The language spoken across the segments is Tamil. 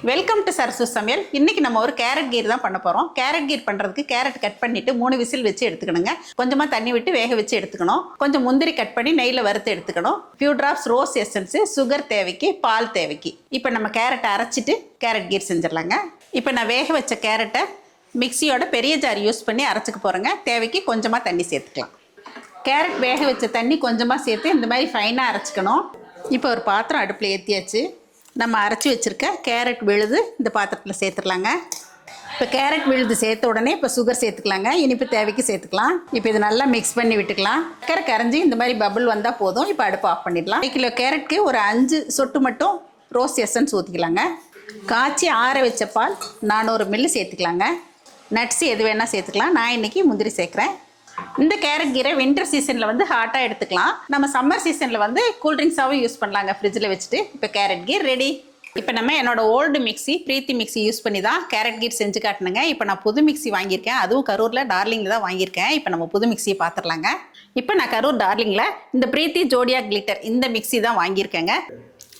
வெல்கம் டு சரசு சமையல். இன்னைக்கு நம்ம ஒரு கேரட் கீர் தான் பண்ண போகிறோம். கேரட் கீர் பண்ணுறதுக்கு கேரட் கட் பண்ணிவிட்டு 3 விசில் வச்சு எடுத்துக்கணுங்க. கொஞ்சமாக தண்ணி விட்டு வேக வச்சு எடுத்துக்கணும். கொஞ்சம் முந்திரி கட் பண்ணி நெய்யில் வறுத்து எடுத்துக்கணும். Few drops rose essence, sugar தேவைக்கு, பால் தேவைக்கு. இப்போ நம்ம கேரட்டை அரைச்சிட்டு கேரட் கீர் செஞ்சிடலாங்க. இப்போ நான் வேக வச்ச கேரட்டை மிக்சியோட பெரிய ஜார் யூஸ் பண்ணி அரைச்சிக்க போகிறேங்க. தேவைக்கு கொஞ்சமாக தண்ணி சேர்த்துக்கலாம். கேரட் வேக வச்ச தண்ணி கொஞ்சமாக சேர்த்து இந்த மாதிரி ஃபைனாக அரைச்சிக்கணும். இப்போ ஒரு பாத்திரம் அடுப்பில் ஏற்றியாச்சு. நம்ம அரைச்சி வச்சுருக்க கேரட் விழுது இந்த பாத்திரத்தில் சேர்த்துக்கலாங்க. இப்போ கேரட் விழுது சேர்த்த உடனே இப்போ சுகர் சேர்த்துக்கலாங்க. இனிப்பு தேவைக்கு சேர்த்துக்கலாம். இப்போ இது நல்லா மிக்ஸ் பண்ணி விட்டுக்கலாம். சக்கரை கரைஞ்சி இந்த மாதிரி பபிள் வந்தால் போதும். இப்போ அடுப்பு ஆஃப் பண்ணிடலாம். 1 கிலோ கேரட்டுக்கு ஒரு 5 சொட்டு மட்டும் ரோஸ் எசன்ஸ் ஊற்றிக்கலாங்க. காய்ச்சி ஆற வச்ச பால் 400 மில்லி சேர்த்துக்கலாங்க. நட்ஸ் எது வேணால் சேர்த்துக்கலாம். நான் இன்றைக்கி முந்திரி சேர்க்குறேன். இந்த கேரட் கீரை வின்டர் சீசனில் வந்து ஹாட்டாக எடுத்துக்கலாம். நம்ம சம்மர் சீசனில் வந்து கூல்ட்ரிங்க்ஸாகவும் யூஸ் பண்ணலாங்க ஃப்ரிட்ஜில் வச்சுட்டு. இப்போ கேரட் கீர் ரெடி. இப்போ நம்ம என்னோடய ஓல்டு மிக்ஸி பிரீத்தி மிக்ஸி யூஸ் பண்ணி தான் கேரட் கீர் செஞ்சு காட்டினுங்க. இப்போ நான் புது மிக்ஸி வாங்கியிருக்கேன். அதுவும் கரூரில் டார்லிங்கில் தான் வாங்கியிருக்கேன். இப்போ நம்ம புது மிக்ஸியை பார்த்துடலாங்க. இப்போ நான் கரூர் டார்லிங்கில் இந்த பிரீத்தி ஜோடியா கிளிட்டர் இந்த மிக்ஸி தான் வாங்கியிருக்கேங்க.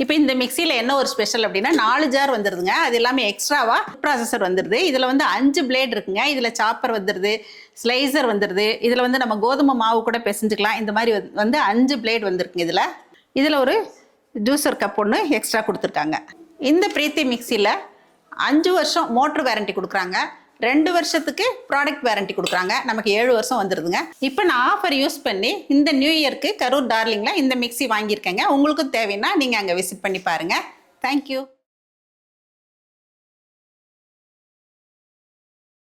இப்போ இந்த மிக்சியில் என்ன ஒரு ஸ்பெஷல் அப்படின்னா 4 ஜார் வந்துடுதுங்க. அது எல்லாமே எக்ஸ்ட்ராவாக ப்ராசஸர் வந்துடுது. இதில் வந்து 5 பிளேட் இருக்குங்க. இதில் சாப்பர் வந்துடுது, ஸ்லைசர் வந்துடுது. இதில் வந்து நம்ம கோதுமை மாவு கூட பிசைஞ்சுக்கலாம். இந்த மாதிரி வந்து 5 பிளேட் வந்துருக்குங்க. இதில் ஒரு ஜூஸர் கப் ஒன்று எக்ஸ்ட்ரா கொடுத்துருக்காங்க. இந்த பிரீத்தி மிக்சியில் 5 வருஷம் மோட்ரு வாரண்டி கொடுக்குறாங்க. 2 வருஷத்துக்கு ப்ராடக்ட் வாரண்டி கொடுக்குறாங்க. நமக்கு 7 வருஷம் வந்துடுதுங்க. இப்போ நான் ஆஃபர் யூஸ் பண்ணி இந்த நியூ இயர்க்கு கரூர் டார்லிங்கில் இந்த மிக்ஸி வாங்கியிருக்கேங்க. உங்களுக்கும் தேவைன்னா நீங்கள் அங்கே விசிட் பண்ணி பாருங்கள். தேங்க்யூ.